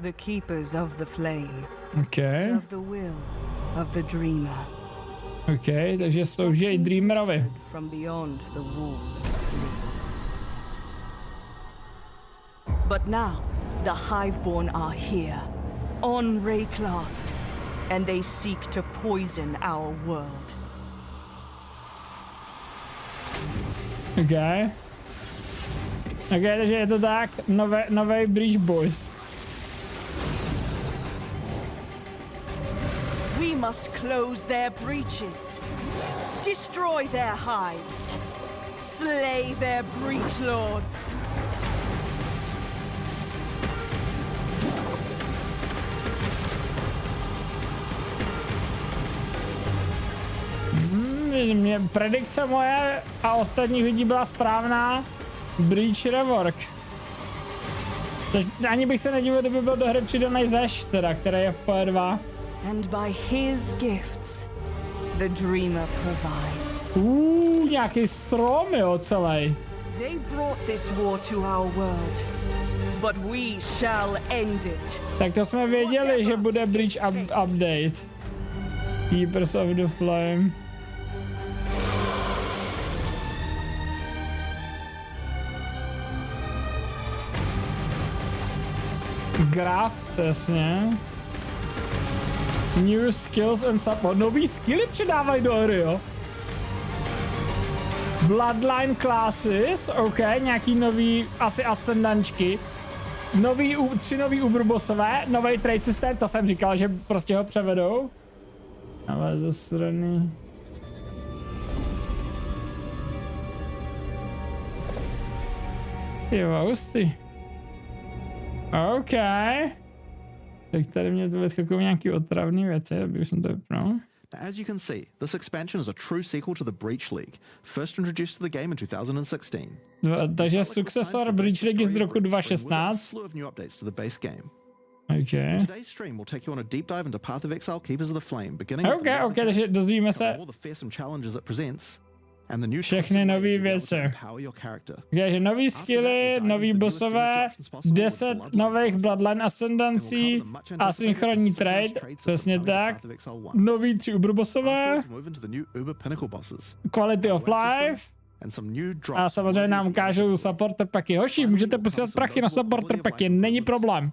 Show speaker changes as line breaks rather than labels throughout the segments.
The keepers of the flame.
Okay.
Serve the will of the dreamer.
Okay, takže slouží i Dreamerovi.
From beyond the wall of sleep. But now, the Hiveborn are here, on Reakce, and they seek to poison our world.
Okay. Okay, takže je to tak, nové Breach Boys.
We must close their breaches, destroy their hives, slay their breach lords.
Predikce moje a ostatních lidí byla správná. Breach Rework. Ani bych se nedivil, kdyby byl do hry přidaný Dash, teda, který je v P2.
And by his gifts, the dreamer provides.
Nějaký strom, jo, celý.
They brought this war to our world, but we shall end it.
Tak to jsme věděli, že bude Breach update. Keepers of the Flame. Graf, přesně. New skills and support. Nový skilly přidávají do hry, jo. Bloodline classes, ok, nějaký nový, asi ascendančky. Tři nový uberbosové, nový trade systém, to jsem říkal, že prostě ho převedou. Ale ze strany... Jo, hustý. OK. Tak tady mě to vyskakují nějaký otravný věci, aby už jsem to vypnul.
As you can see, this expansion is a true sequel to the Breach League, first introduced to the game in 2016.
Takže successor Breach League z roku 2016. Okay.
Today's stream will take you on a deep dive into Path of Exile, Keepers of the Flame, beginning
OK, takže dozvíme se
all the fearsome challenges it presents. And the new
všechny nový věci. Takže nový skilly, nový bossové, 10 nových Bloodline Ascendancí, asynchronní trade, přesně tak, nový 3 uberbosové, quality of life, a samozřejmě nám ukážou supporter packy. Hoši, můžete posílat prachy na supporter packy, není problém.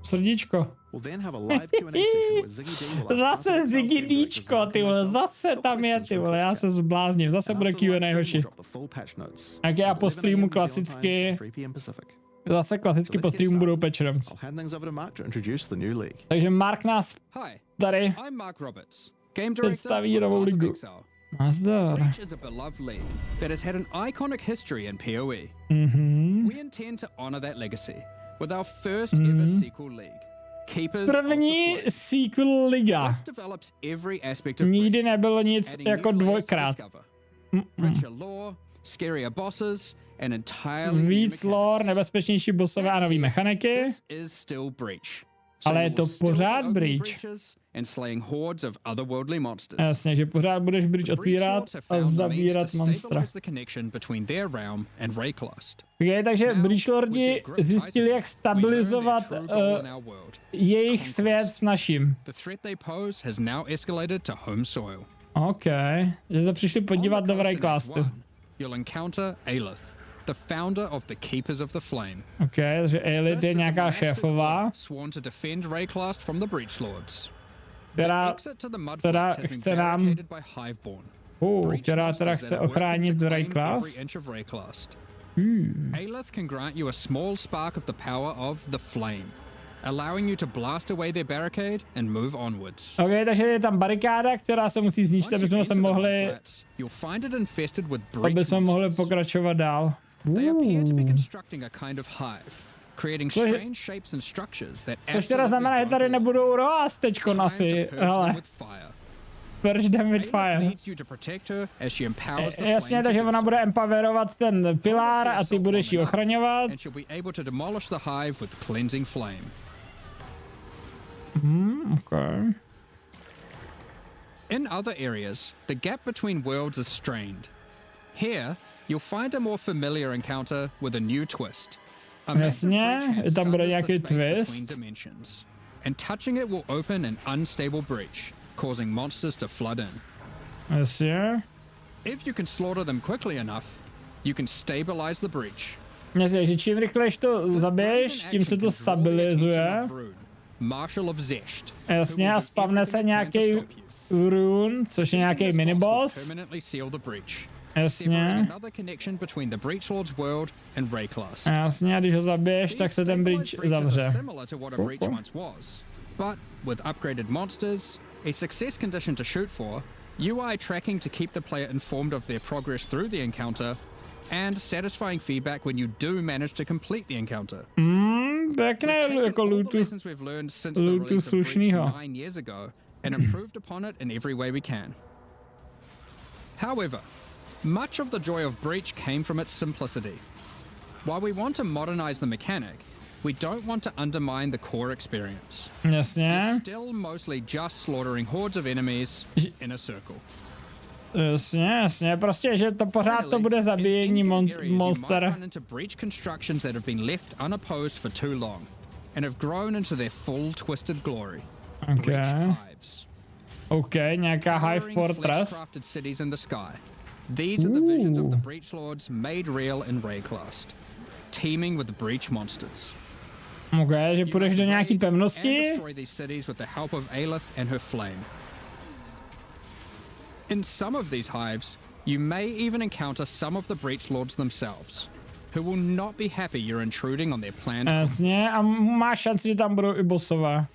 Srdíčko. Zase Ziggy ty vole, zase tam je, ty vole, já se zblázním, zase bude Q&A, hoši. Tak já po streamu klasicky, zase klasicky po streamu budou patch notes. Takže Mark nás tady představí novou ligu. Nazdar.
Breach is a beloved league that has had an iconic history in PoE. We intend to honor that legacy with our first ever sequel league. Keepers
První sequel liga.
develops every aspect of
Nikdy nebylo nic jako dvojkrát.
Richer lore, scarier bosses, and entirely
Víc lore, nebezpečnější bossové a nový mechaniky.
This is still Breach.
Ale je to pořád Breach.
And slaying hordes of otherworldly monsters.
Jasně, že pořád budeš Breach otvírat a zabírat monstra. Okay, takže Breach Lordi zjistili, jak stabilizovat jejich svět s naším. OK, že se přišli podívat do Reakce.
The founder of the Keepers of the Flame.
OK, takže Aelith je nějaká šéfová,
sworn to defend Reakce from the Breach Lords.
která chce nám, která chce ochránit Reakce.
Aelith can grant you a small spark of the power of the flame, allowing you to blast away their barricade and move onwards.
OK, takže je tam barikáda, která se musí zničit, aby jsme mohli pokračovat dál.
They appear to be constructing a kind of hive, creating strange shapes and structures that
což teda znamená, že tady nebudou roaz teďko asi, hele. Purge them with fire. Jasně, takže ona bude empowerovat ten pilár a ty budeš ji ochraňovat. Okay.
In other areas, the gap between worlds is strained. Here, you'll find a more familiar encounter with a new twist.
Jasně, tam bude nějaký twist.
And touching it will open an unstable breach, causing monsters to flood in.
Jasně.
If you can slaughter them quickly enough, you can stabilize the breach.
Jasně, že čím rychlejš to zabiješ, tím se to stabilizuje. Jasně, a spavne se nějaký rune, což je nějaký miniboss. Jasně. Jasně, a když ho zabiješ, tak se ten breach zavře.
But with upgraded monsters, a success condition to shoot for, UI tracking to keep the player informed of their progress through the encounter, and satisfying feedback when you do manage to complete the encounter.
Pěkné jako lootu slušnýho.
9 years ago and improved upon it in every way we can. However, much of the joy of Breach came from its simplicity. While we want to modernize the mechanic, we don't want to undermine the core experience.
Jasně.
You're still mostly just slaughtering hordes of enemies in a circle.
Jasně, prostě, že to pořád to bude zabíjení monster.
Breach constructions that have been left unopposed for too long and have grown into their full twisted glory.
Okay. OK, nějaká Hive Fortress.
Cities in the sky. These are the visions of the Breach Lords made real in Reakce, teeming with the Breach monsters.
OK, že půjdeš do nějaký pevnosti.
Destroy these cities with the help of Aelith and her flame. In some of these hives, you may even encounter some of the Breach Lords themselves, who will not be happy you're intruding on their planned.
Jasně, a máš šanci, že tam budou i bossové.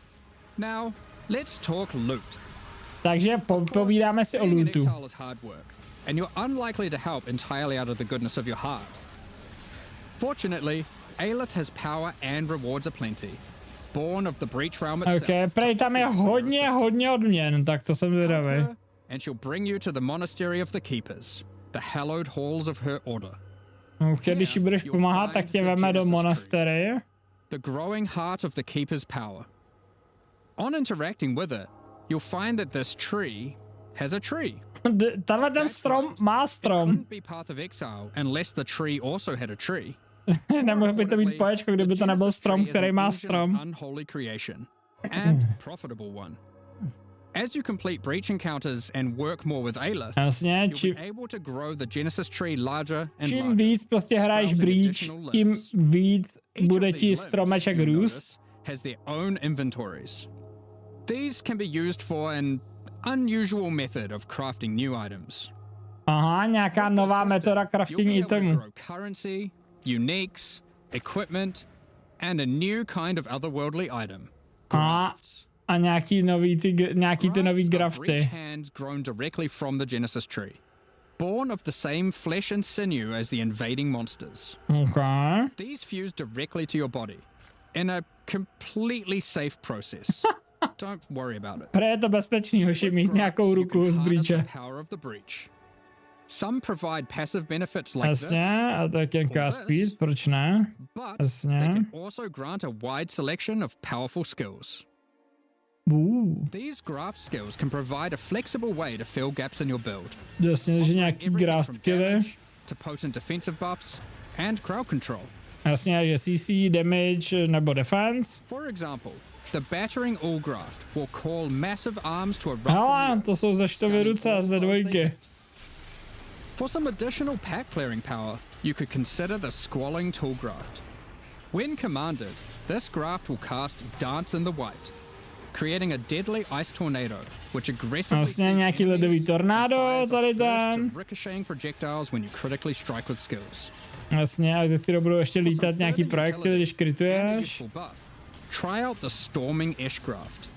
Now, let's talk loot.
Takže povídáme si o lootu.
Exile is hard work, and you're unlikely to help entirely out of the goodness of your heart. Fortunately, Aelith has power and rewards aplenty. Born of the Breach realm itself.
OK, prej tam je hodně odměn, tak to jsem zvědavý.
And she'll bring you to the monastery of the keepers, the hallowed halls of her order.
OK, když jí budeš pomáhat, tak tě veme do monastery.
The growing heart of the keeper's power. On interacting with it, you'll find that this tree has a tree.
Tenhle ten strom má strom.
It couldn't be Path of Exile unless the tree also had a tree.
Nemohl by to být poječko, kdyby to nebyl strom, který má strom.
Unholy creation and profitable one. As you complete Breach encounters and work more with Aelith,
Jasně,
you'll be able to grow the Genesis tree larger and
čím
larger,
víc prostě hraješ Breach, tím víc bude ti stromeček růst.
Has their own inventories. These can be used for an unusual method of crafting new items.
Aha, nějaká nová metoda crafting itemů.
Currency, uniques, equipment, and a new kind of otherworldly item. Grafts.
A nějaký ty nový grafty.
Hands grown directly from the Genesis tree. Born of the same flesh and sinew as the invading monsters.
Okay.
These fuse directly to your body in a completely safe process. Don't worry about it.
Pre je to bezpečný, hoši, mít nějakou ruku z Breache.
Some provide passive benefits like
Jasně, a to can cast speed, proč ne? Jasně.
They can also grant a wide selection of powerful skills. These graft skills can provide a flexible way to fill gaps in your build.
Jasně, že nějaký graft skilly.
To potent defensive buffs and crowd control.
Jasně, že CC, damage nebo defense.
For example, the battering all graft will call massive arms to erupt.
Hele, to jsou ze štovy ruce, ze dvojky.
For some additional pack clearing power, you could consider the squalling tool graft. When commanded, this graft will cast Dance in the White, creating a deadly ice tornado, which aggressively
Vlastně nějaký ledový tornádo, tady ten.
Ricocheting projectiles when you critically strike with skills.
Jasně, a ze kterého budou ještě lítat nějaký projekty, když krituješ.
Try out the Storming Ash graft.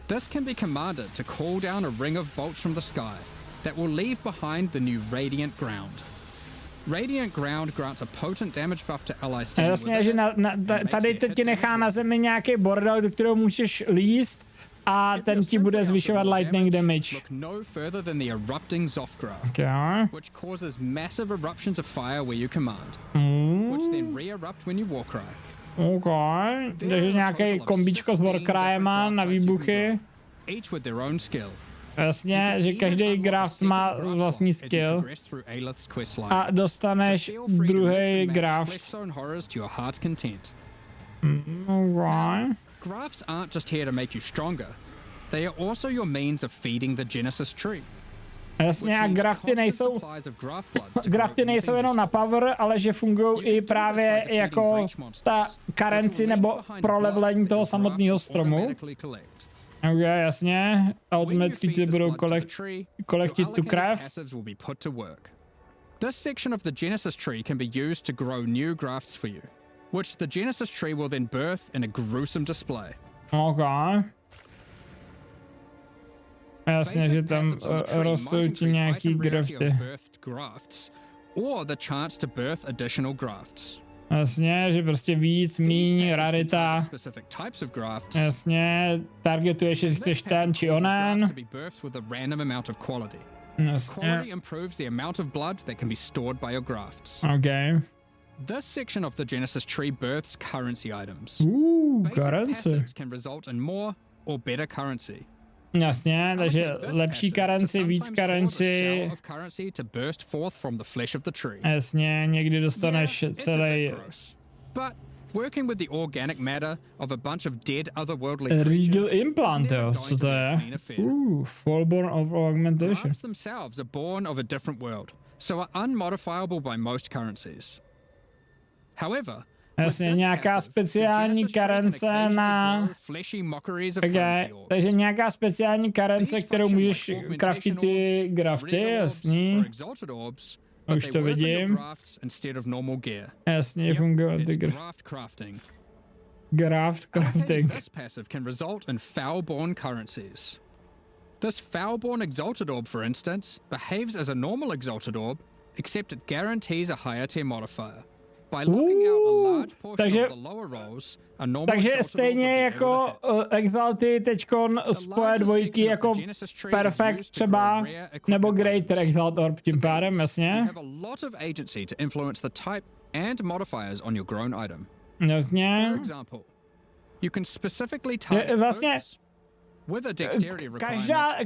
This can be commanded to call down a ring of bolts from the sky that will leave behind the new Radiant Ground. Radiant Ground grants a potent damage buff to allies standing
Jasně, že tady to ti nechá na zemi nějaký bordel, do kterého můžeš líst a ten ti bude zvyšovat lightning damage.
Look no further than the erupting Zoth graft,
okay.
which causes massive eruptions of fire where you command, which then re-erupt when you Warcry.
Okay. Takže nějaký kombíčko s Warcryema na výbuchy.
Each with their own skill,
Jasně, že každý graft má vlastní skill a dostaneš druhý graft.
Grafts aren't just here to make you stronger. They are also your means of feeding the Genesis tree.
Jasně, a grafty nejsou jenom na power, ale že fungují i právě jako ta currency nebo prolevlení toho samotného stromu. Ok, jasně. Automaticky ti budou kolektit tu krev.
This section of the Genesis tree can be used to grow new grafts for you, which the Genesis tree will then birth in a gruesome display.
Ok. Jasně, že tam rostou ti nějaký grafty.
Or the chance to birth additional grafts.
Jasně, že prostě víc, míň, rarita. Jasně, targetuješ, jestli chceš ten či onen. Jasně. Okay.
This section of the Genesis tree births currency items.
Currency.
Can result in more or better currency.
Jasně, takže lepší currency, víc currency. Jasně, někdy dostaneš celý.
Working with the organic matter of a bunch of dead otherworldly
Regal implant, jo, co to je? Fallborn of augmentation.
Grafts themselves are born of a different world, so are unmodifiable by most currencies. However,
jasně, nějaká speciální karence na... Okay, takže nějaká speciální karence, kterou můžeš craftit ty grafty, jasný. Už to vidím. Jasně, funguje ty graft crafting.
This passive can result in foul-born currencies. This foul-born exalted orb, for instance, behaves as a normal exalted orb, except it guarantees a higher tier modifier.
Takže stejně jako Exalty teďkon spoje dvojky jako Perfect třeba, nebo Greater Exalt Orb tím pádem, jasně. Jasně. Vlastně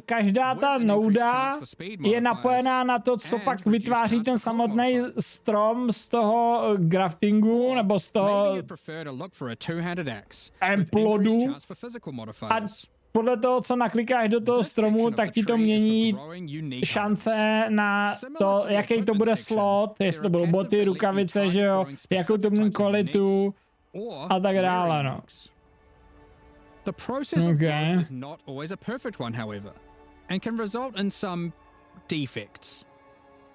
každá ta nouda je napojená na to, co pak vytváří ten samotný strom z toho graftingu nebo z toho plodu a podle toho, co naklikáš do toho stromu, tak ti to mění šance na to, jaký to bude slot, jestli to budou boty, rukavice, že jo, jakou to bude kvalitu a tak dále, no.
The process of growth is not always a perfect one, however, and can result in some defects.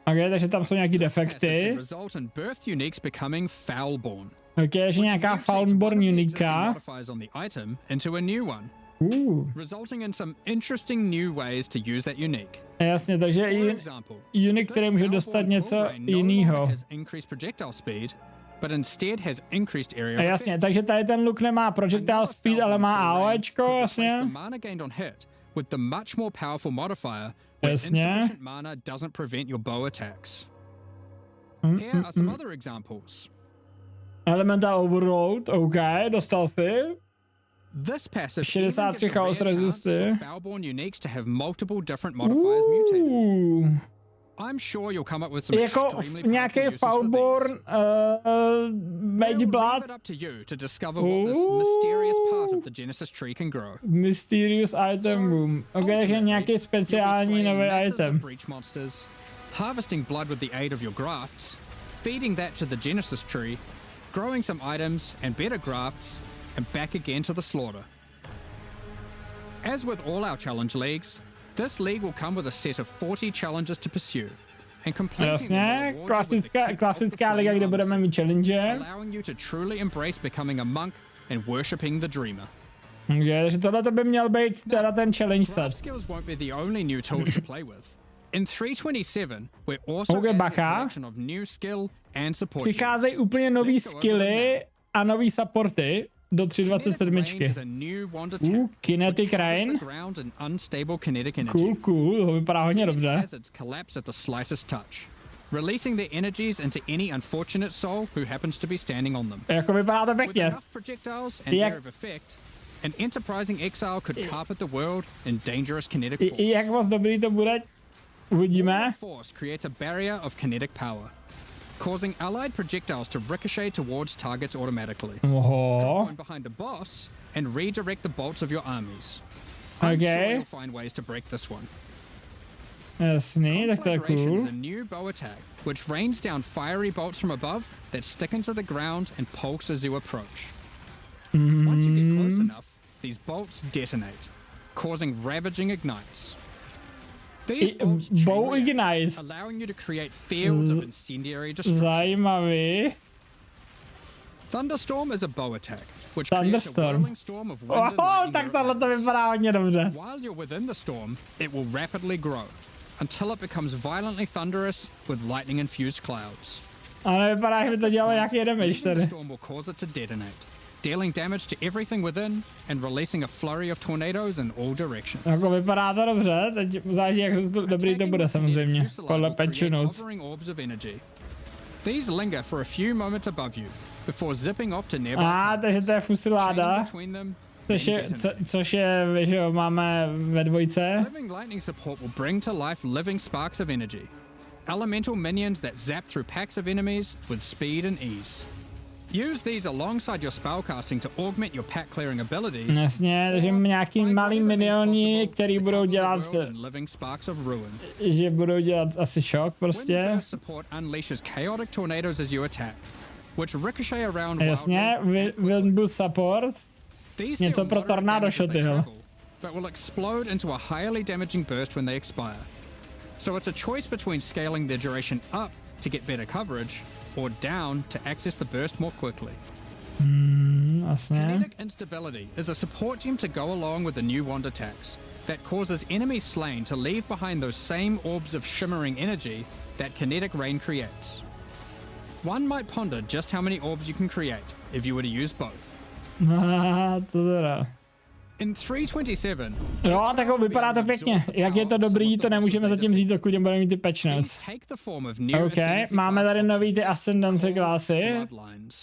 Okay, takže tam jsou nějaký defekty.
Result in birth uniques becoming foul-born.
Okay, že nějaká foul-born unika.
On the item into a new one. Resulting in some interesting new ways to use that unique.
Jasně, takže unik, který může dostat něco jiného. But instead has increased area. Jasně, takže tady ten look nemá projectile speed, ale má AOEčko, jasně. With the much more powerful modifier, where insufficient mana doesn't prevent your bow attacks. Here are some other examples. Elemental Overload, okay, dostal si. This passive 63 chaos resisty. Foul-born uniques to have multiple different modifiers mutated. I'm sure you'll come up with some jako nějaký foul-born Mage Blood. Mysterious item room. Ok, takže nějaký speciální nový item.
Harvesting blood with the aid of your grafts, feeding that to the Genesis tree, growing some items and better grafts, and back again to the slaughter. As with all our challenge leagues, this league will come with a set of 40 challenges to pursue. And completing
jasně, klasická liga, kde budeme mít challenge.
Allowing you to truly embrace becoming a monk and worshipping the dreamer.
Okay, takže tohle by měl být teda ten challenge set.
Skills won't be the only new tools to play with. In 327, we're also adding a collection of new skill and support.
Přicházejí úplně nový skilly a nový supporty do 327. Kinetic Rain. Cool, to vypadá hodně dobře.
Releasing their energies into any unfortunate soul who happens to be standing on them.
Jako vypadá to pěkně.
an enterprising exile could carpet the world in dangerous kinetic
I
force.
jak moc dobrý to bude, uvidíme.
Force creates a barrier of kinetic power, causing allied projectiles to ricochet towards targets automatically.
Oho.
Go behind a boss and redirect the bolts of your armies. I'm sure
Okay.
you'll find ways to break this one.
Jasný, tak to je
Conflagration
cool.
is a new bow attack, which rains down fiery bolts from above that stick into the ground and pulse as you approach. Once you get close enough, these bolts detonate, causing ravaging ignites. These bolts chain
Bow
react,
ignite.
allowing you to create fields of incendiary destruction.
Zajímavý.
Thunderstorm is a bow attack, which
Thunderstorm.
creates a whirling storm of wind and
Oho,
lightning
tak
that
tohle to
erupts.
vypadá hodně dobře.
While you're within the storm, it will rapidly grow until it becomes violently thunderous with lightning-infused clouds.
Ale vypadá, že by to dělalo jaký damage
Then the
tady.
storm will cause it to detonate, dealing damage to everything within and releasing a flurry of tornadoes in all directions.
Jako vypadá to dobře, teď záleží, jak dobrý to bude samozřejmě. Podle patchu notes.
Hovering orbs of energy. These linger for a few moments above you before zipping off to nearby
Takže to je
targets,
fusiláda,
chaining between them, then detonating.
což je, že jo, máme ve dvojce.
Living lightning support will bring to life living sparks of energy, elemental minions that zap through packs of enemies with speed and ease. Use these alongside your spellcasting to augment your pack clearing abilities.
Jasně, takže nějaký malý minioni, který budou dělat,
living sparks of ruin.
že budou dělat asi šok prostě.
Windburst support unleashes chaotic tornadoes as you attack, which ricochet around
Jasně,
wildly.
Windboost support.
These
něco
deal
pro
moderate
tornado
damage as they
shoty, hele.
travel, but will explode into a highly damaging burst when they expire. So it's a choice between scaling their duration up to get better coverage, or down to access the burst more quickly.
Jasně.
Kinetic instability is a support gem to go along with the new wand attacks that causes enemies slain to leave behind those same orbs of shimmering energy that kinetic rain creates. One might ponder just how many orbs you can create if you were to use both.
To teda.
In 327,
Jo, tak vypadá to pěkně. Jak je to dobrý, to nemůžeme zatím říct, dokud nebudeme mít ty patch notes. OK, máme tady nový ty ascendancy klasy.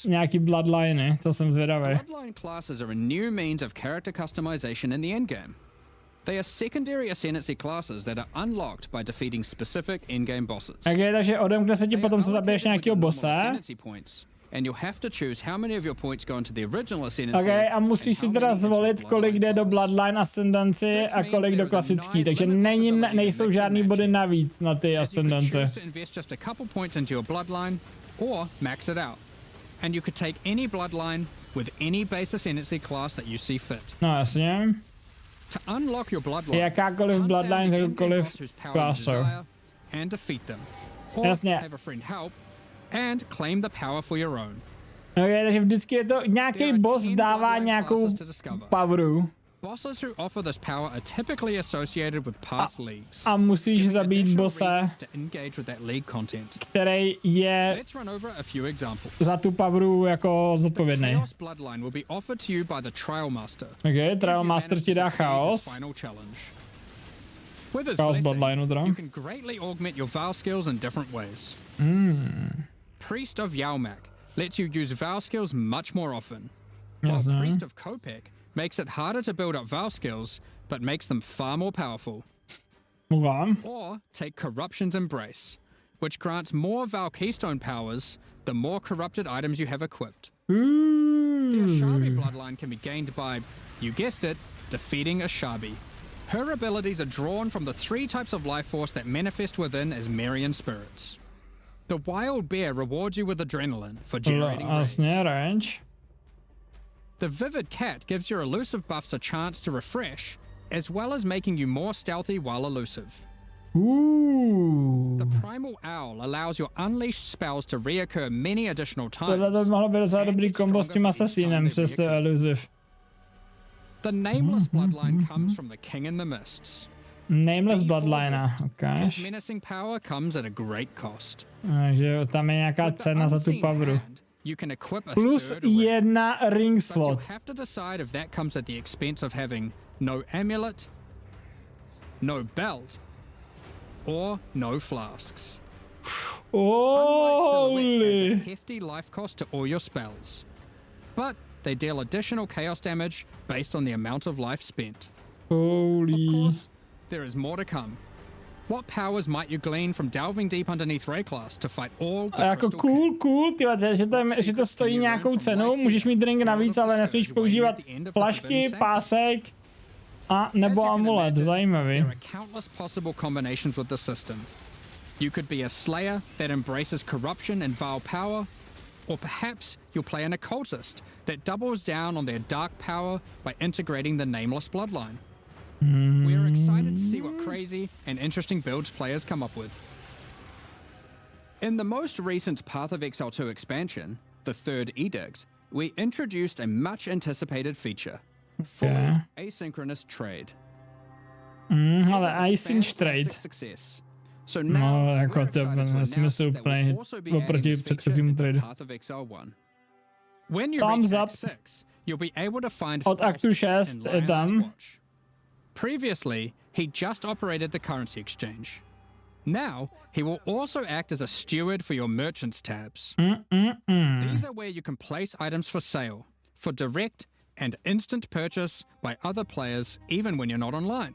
Nějaký bloodliny, to jsem zvědavý.
Bloodline classes are a new means of character customization in the endgame. They are secondary ascendancy classes that are unlocked by defeating specific endgame bosses.
OK, takže odemkne se ti potom, co zabiješ nějakého bosse.
And you'll have to choose how many of your points go into the original ascendancy.
OK, a musíš si teda zvolit, kolik jde do Bloodline Ascendancy a kolik do klasický, takže nejsou žádný body navíc na ty Ascendancy.
You could choose to invest just a couple points into your bloodline, or max it out. And you could take any bloodline with any base ascendancy class that you see fit.
No jasně.
To unlock your bloodline,
Jakákoliv
hunt down
bloodline,
the
jakoukoliv
endgame boss whose power you
klasou.
desire and defeat them. Or
Jasně.
have a friend help and claim the power for your own.
OK, takže vždycky je to, nějaký boss dává nějakou poweru.
Bosses who offer this power are typically associated with past leagues.
A musíš
giving
zabít
additional
bosse,
reasons to engage with that league content.
který je
Let's run over a few examples.
za tu poweru jako zodpovědný.
Chaos Bloodline will be offered to you by the Trial Master.
OK, Trial Master ti dá chaos.
With his
Chaos
blessing,
Bloodline teda.
you can greatly augment your Val skills in different ways. Priest of Yalmak lets you use Val skills much more often. While
Jasně.
Priest of Kopek makes it harder to build up Val skills, but makes them far more powerful.
Mluvám.
Or take Corruption's Embrace, which grants more Val Keystone powers the more corrupted items you have equipped. The Ashabi bloodline can be gained by, you guessed it, defeating Ashabi. Her abilities are drawn from the three types of life force that manifest within as Marian spirits. The Wild Bear rewards you with adrenaline for generating rage.
Jasně, range.
The Vivid Cat gives your elusive buffs a chance to refresh, as well as making you more stealthy while elusive. The Primal Owl allows your unleashed spells to reoccur many additional times.
Tohle to mohlo být docela
and
dobrý
get
kombo s tím
stronger for each time
asasínem
they
přes to
reoccur.
elusive.
The Nameless bloodline comes from the King in the Mists.
Nameless Bloodline,
His
ukáž.
menacing power comes at a great cost.
Takže tam je nějaká
With the
cena za tu
unseen
poweru.
hand, you can equip a
Plus
third ring,
1 ring
but
slot.
you'll have to decide if that comes at the expense of having no amulet, no belt, or no flasks. Unlike Silhouette,
Holy.
that's a hefty life cost to all your spells. But they deal additional chaos damage based on the amount of life spent.
Holy.
Of course, there is more to come. What powers might you glean from delving deep underneath Reakce to fight all the
A jako
crystal
cool, tyhle, že to stojí nějakou cenu, můžeš mít drink navíc, ale nesmíš používat flašky, pásek a nebo amulet, zajímavý.
There are countless possible combinations with the system. You could be a slayer that embraces corruption and vile power, or perhaps you'll play an occultist that doubles down on their dark power by integrating the nameless bloodline. We are excited to see what crazy and interesting builds players come up with. In the most recent Path of Exile 2 expansion, the Third Edict, we introduced a much anticipated feature, fully asynchronous trade.
Ale async trade.
Success. So
No,
now
jako
we're
to
excited to
byl
announce
smysl
that
úplně
we'll also be adding
oproti
this feature
předchozímu
into
tradu.
Path of Exile 1. When you
Thumbs
reach
up.
Act 6, you'll be able to find
Od aktu
Faustus
6
in
je
Lionel's
tam.
Watch. Previously, he just operated the currency exchange. Now, he will also act as a steward for your merchants tabs. These are where you can place items for sale, for direct and instant purchase by other players even when you're not online.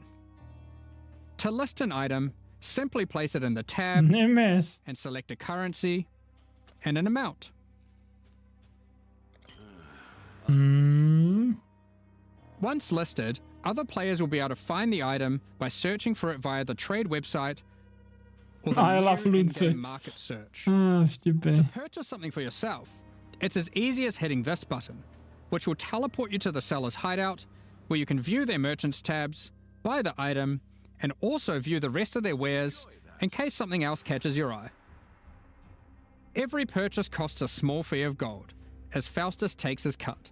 To list an item, simply place it in the tab
Nemiss.
and select a currency and an amount. Once listed, other players will be able to find the item by searching for it via the trade website or the
I love
near
Lucy.
in-game market search.
Stupid.
To purchase something for yourself, it's as easy as hitting this button, which will teleport you to the seller's hideout, where you can view their merchants tabs, buy the item, and also view the rest of their wares in case something else catches your eye. Every purchase costs a small fee of gold, as Faustus takes his cut.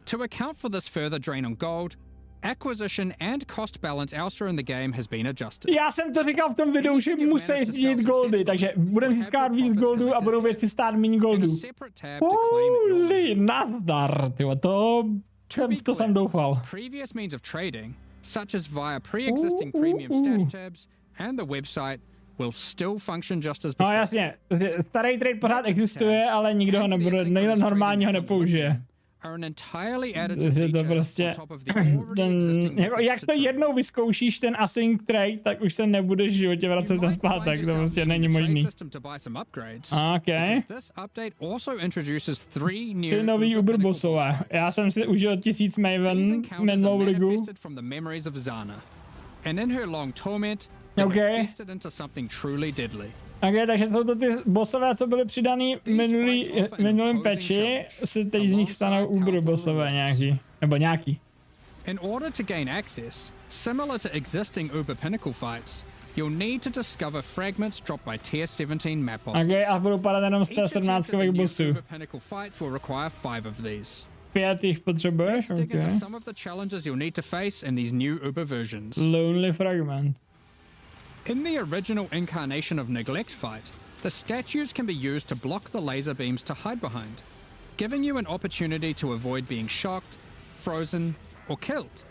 To account for this further drain on gold, acquisition and cost balance elsewhere in the game has been adjusted.
Já jsem to říkal v tom videu, že musí chtít goldy, takže budeme získat víc goldů a budou věci stát méně
And
goldů.
a separate tab to claim at your
Holy,
leisure.
nazdar, tyjo, to jsem doufal.
Previous means of trading, such as via pre-existing premium stash tabs and the website, will still function just as
No
before.
jasně, starý trade pořád existuje, ale nikdo ho nebude, nejde normálně ho nepoužije.
Are an entirely additive
Je to
feature
prostě,
on top of the already existing
jako, jak
methods
to
to trade.
jednou vyzkoušíš ten async trade, tak už se nebudeš v životě vracet
You
na
might
zpátek,
find
to
yourself
prostě
needing
není
the trade
možný.
system to buy some upgrades,
Okay.
because this update also introduces 3 new
3 nový
uber pinnacle
uberbossové.
boss fights.
Já jsem si užil 1000
These
Maven
encounters
minulou
are
ligu.
manifested from the memories of Zana, and in her long torment, they
Okay.
have festered into something truly deadly.
Ok, takže jsou to ty bossové, co byly přidaný minulým patchi, se teď z nich stanou uber bossové nějaký. Nebo nějaký.
In order to gain access, similar to existing Uber Pinnacle fights, you'll need to discover fragments dropped by Tier 17 map bosses.
Ok, a budou padat jenom z
Each
té
attempt at
17
the new
bossů.
Uber Pinnacle fights will require 5 of these.
5 jich potřebuješ?
Dig into
Ok.
some of the challenges you'll need to face in these new Uber versions.
Lonely fragment.
In the original incarnation of Neglect fight, the statues can be used to block the laser beams to hide behind, giving you an opportunity to avoid being shocked, frozen, or killed.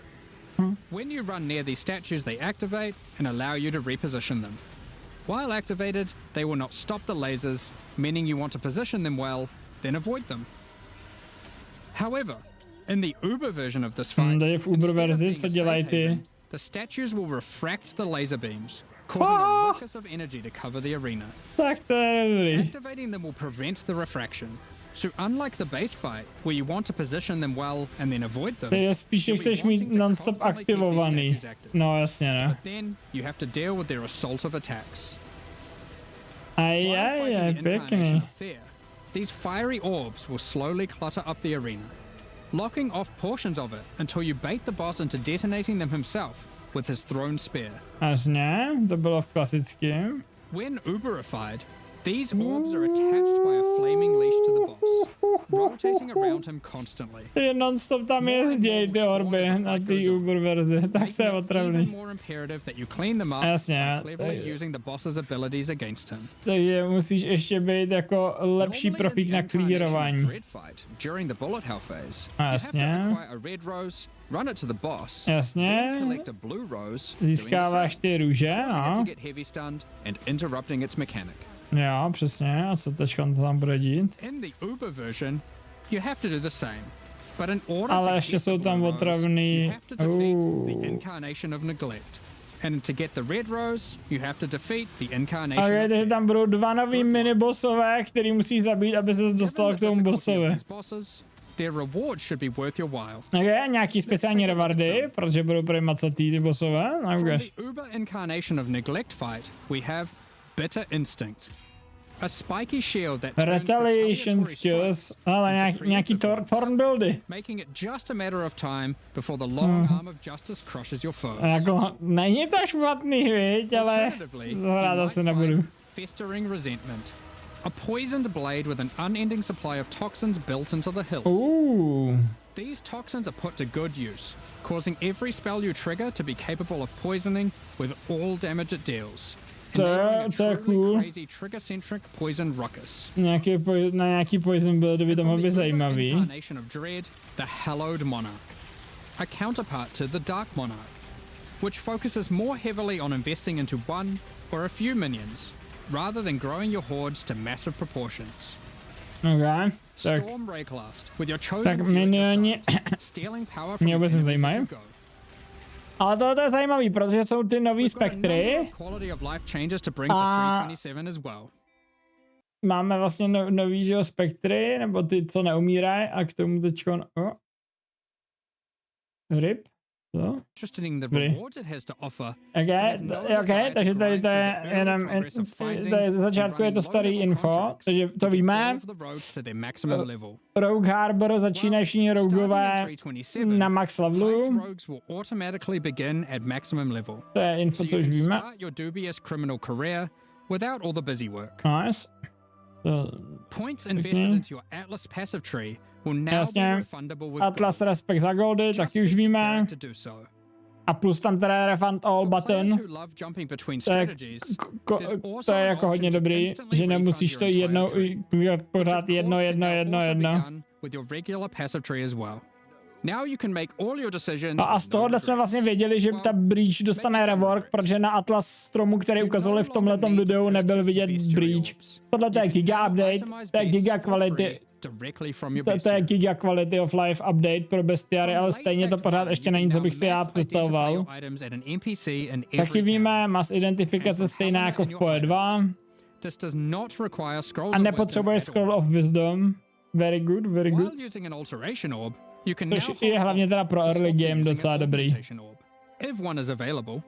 When you run near these statues, they activate and allow you to reposition them. While activated, they will not stop the lasers, meaning you want to position them well, then avoid them. However, in the Uber version of this fight,
tady v Uber
instead of
verzi,
being
co
a
dělají
safe
ty?
haven, the statues will refract the laser beams, causing a ruckus of energy to cover the arena.
Tak to je dobrý.
Activating them will prevent the refraction. So unlike the base fight, where you want to position them well and then avoid them,
To je spíš, že
you'll be
chceš mít
wanting to
non-stop
constantly keep these
aktivovaný.
statues active.
No jasně, no.
But then you have to deal with their assaultive attacks.
Aj,
While
aj,
fighting
aj,
the incarnation
pěkný.
of fear, these fiery orbs will slowly clutter up the arena, locking off portions of it until you bait the boss into detonating them himself with his thrown spear.
Jasně, to bylo v klasickém.
When Uberified, these orbs are attached by a flaming leash to the boss, rotating around him constantly.
Je non-stop tam jezděj ty orby na té Uber verzi, tak to je
Making it even
otravný.
more imperative that you clean them up
Jasně,
by cleverly
to je-
using the boss's abilities against him.
Takže musíš ještě být jako lepší
Normally in
profík
the
na
incarnation of
klírování.
Dread fight, during the bullet hell phase, you have
Jasně.
to acquire a red rose, run it to the boss,
Jasně.
then collect a blue rose, doing the
Získáváš
same,
ty růže,
causing it to
no.
get heavy stunned and interrupting its mechanic.
Jo, přesně. A co teď tam bude dít?
In the Uber version, you have to do the same. But in order
Ale
to
ještě
get
jsou
the
tam
blue rose,
otravný.
you have to defeat the incarnation of neglect. And to get the red rose, you have to defeat the incarnation
Okay,
of
takže
fear.
tam budou dva nový minibossové, který musí zabít, aby se dostal k tomu bossovi.
Their reward should be worth your while.
Okay, nějaký speciální rewardy, protože budou prý macatý ty bossové.
From the uber incarnation of neglect fight, we have bitter instinct. A spiky shield that turns
Retaliation
retaliatory
skills,
strikes
ale
into
nějaký
preemptive ones,
torn buildy.
making it just a matter of time before the long arm of justice crushes your foes.
Jako, není to špatný, viď, ale
Alternatively, you
hrát
might
asi nebudu.
find festering resentment. A poisoned blade with an unending supply of toxins built into the hilt. These toxins are put to good use, causing every spell you trigger to be capable of poisoning with all damage it deals. Enabling a
To je
truly
cool.
crazy trigger-centric poison ruckus.
Na nějaký poison build by to
From
mohl
the
být
uber
zajímavý.
incarnation of dread, the Hallowed Monarch. A counterpart to the Dark Monarch, which focuses more heavily on investing into one or a few minions, rather than growing your hordes to massive proportions.
Okay, tak,
Storm Reakce with your chosen
tak
few at your
minioni
side, stealing power from
mě
the
vůbec
enemies
nezajímají.
as you go.
Ale tohle je zajímavý, protože jsou ty nový
We've got a number
spektry.
of quality of life changes to bring to
A
327 as well.
máme vlastně nový, že jo, spektry, nebo ty, co neumírají, a k tomu teďkon, RIP, co?
Interested in the
Dobrý.
rewards it has to offer.
Okay, takže tady to je jenom, tady z začátku je to starý info, takže to víme. Rogue Harbor začínají všichni roguové na max levelu. To je info, co už víme. Nice.
Points invested into your Atlas passive tree will now be
Jasně.
refundable with
Atlas Respect za goldy, taky už víme. A plus tam teda je refund all button. To je jako hodně dobrý, že nemusíš to jednou pořád jedno. A z tohohle jsme vlastně věděli, že ta Breach dostane rework, protože na Atlas stromu, který ukazovali v tomhletom videu, nebyl vidět Breach. Tohle to je giga update, to je giga kvality. To je giga quality of life update pro bestiary, ale stejně to pořád ještě není, co bych si já představoval. Taky víme, mass identifikace stejná jako v PoE 2. A nepotřebuje Scroll of Wisdom. Very good, very good. Což je hlavně teda pro early game docela dobrý.
If one is available.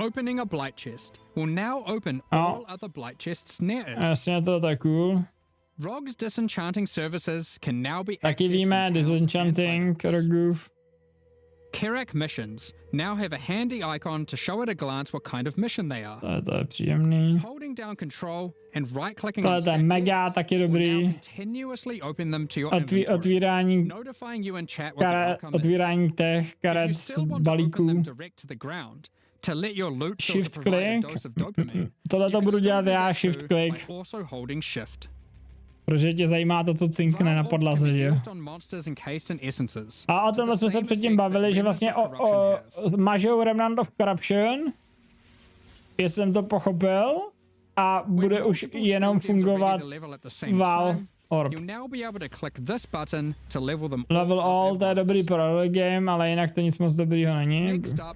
Opening a blight chest will now open all other blight chests near it.
Jasně, to je cool.
Rogue's disenchanting services can now be
Taky
accessed
víme,
from towns and
disenchanting, Rogue.
Kerak missions now have a handy icon to show at a glance what kind of mission they are.
To je příjemný.
Holding down control and right-clicking
To
on
je
stack
mega
decks
taky
will
dobrý.
now continuously open them to your inventory,
Otvírání
notifying you in chat what the outcome is.
otvírání těch
If you
karet z
still want to open
balíků.
them direct to the ground, to let your loot
Shift
filter provide a
click.
dose of dopamine,
Tohle
you
to
can
budu
still
dělat
do
já,
that
shift
too
click.
by also holding shift.
Protože tě zajímá to, co cinkne na podlaze, že jo? A o tom jsme se předtím bavili, že vlastně mažou Remnant of Corruption, jestli jsem to pochopil, a bude už jenom fungovat Val Orb. Level all, to je dobrý pro early game, ale jinak to nic moc dobrýho není.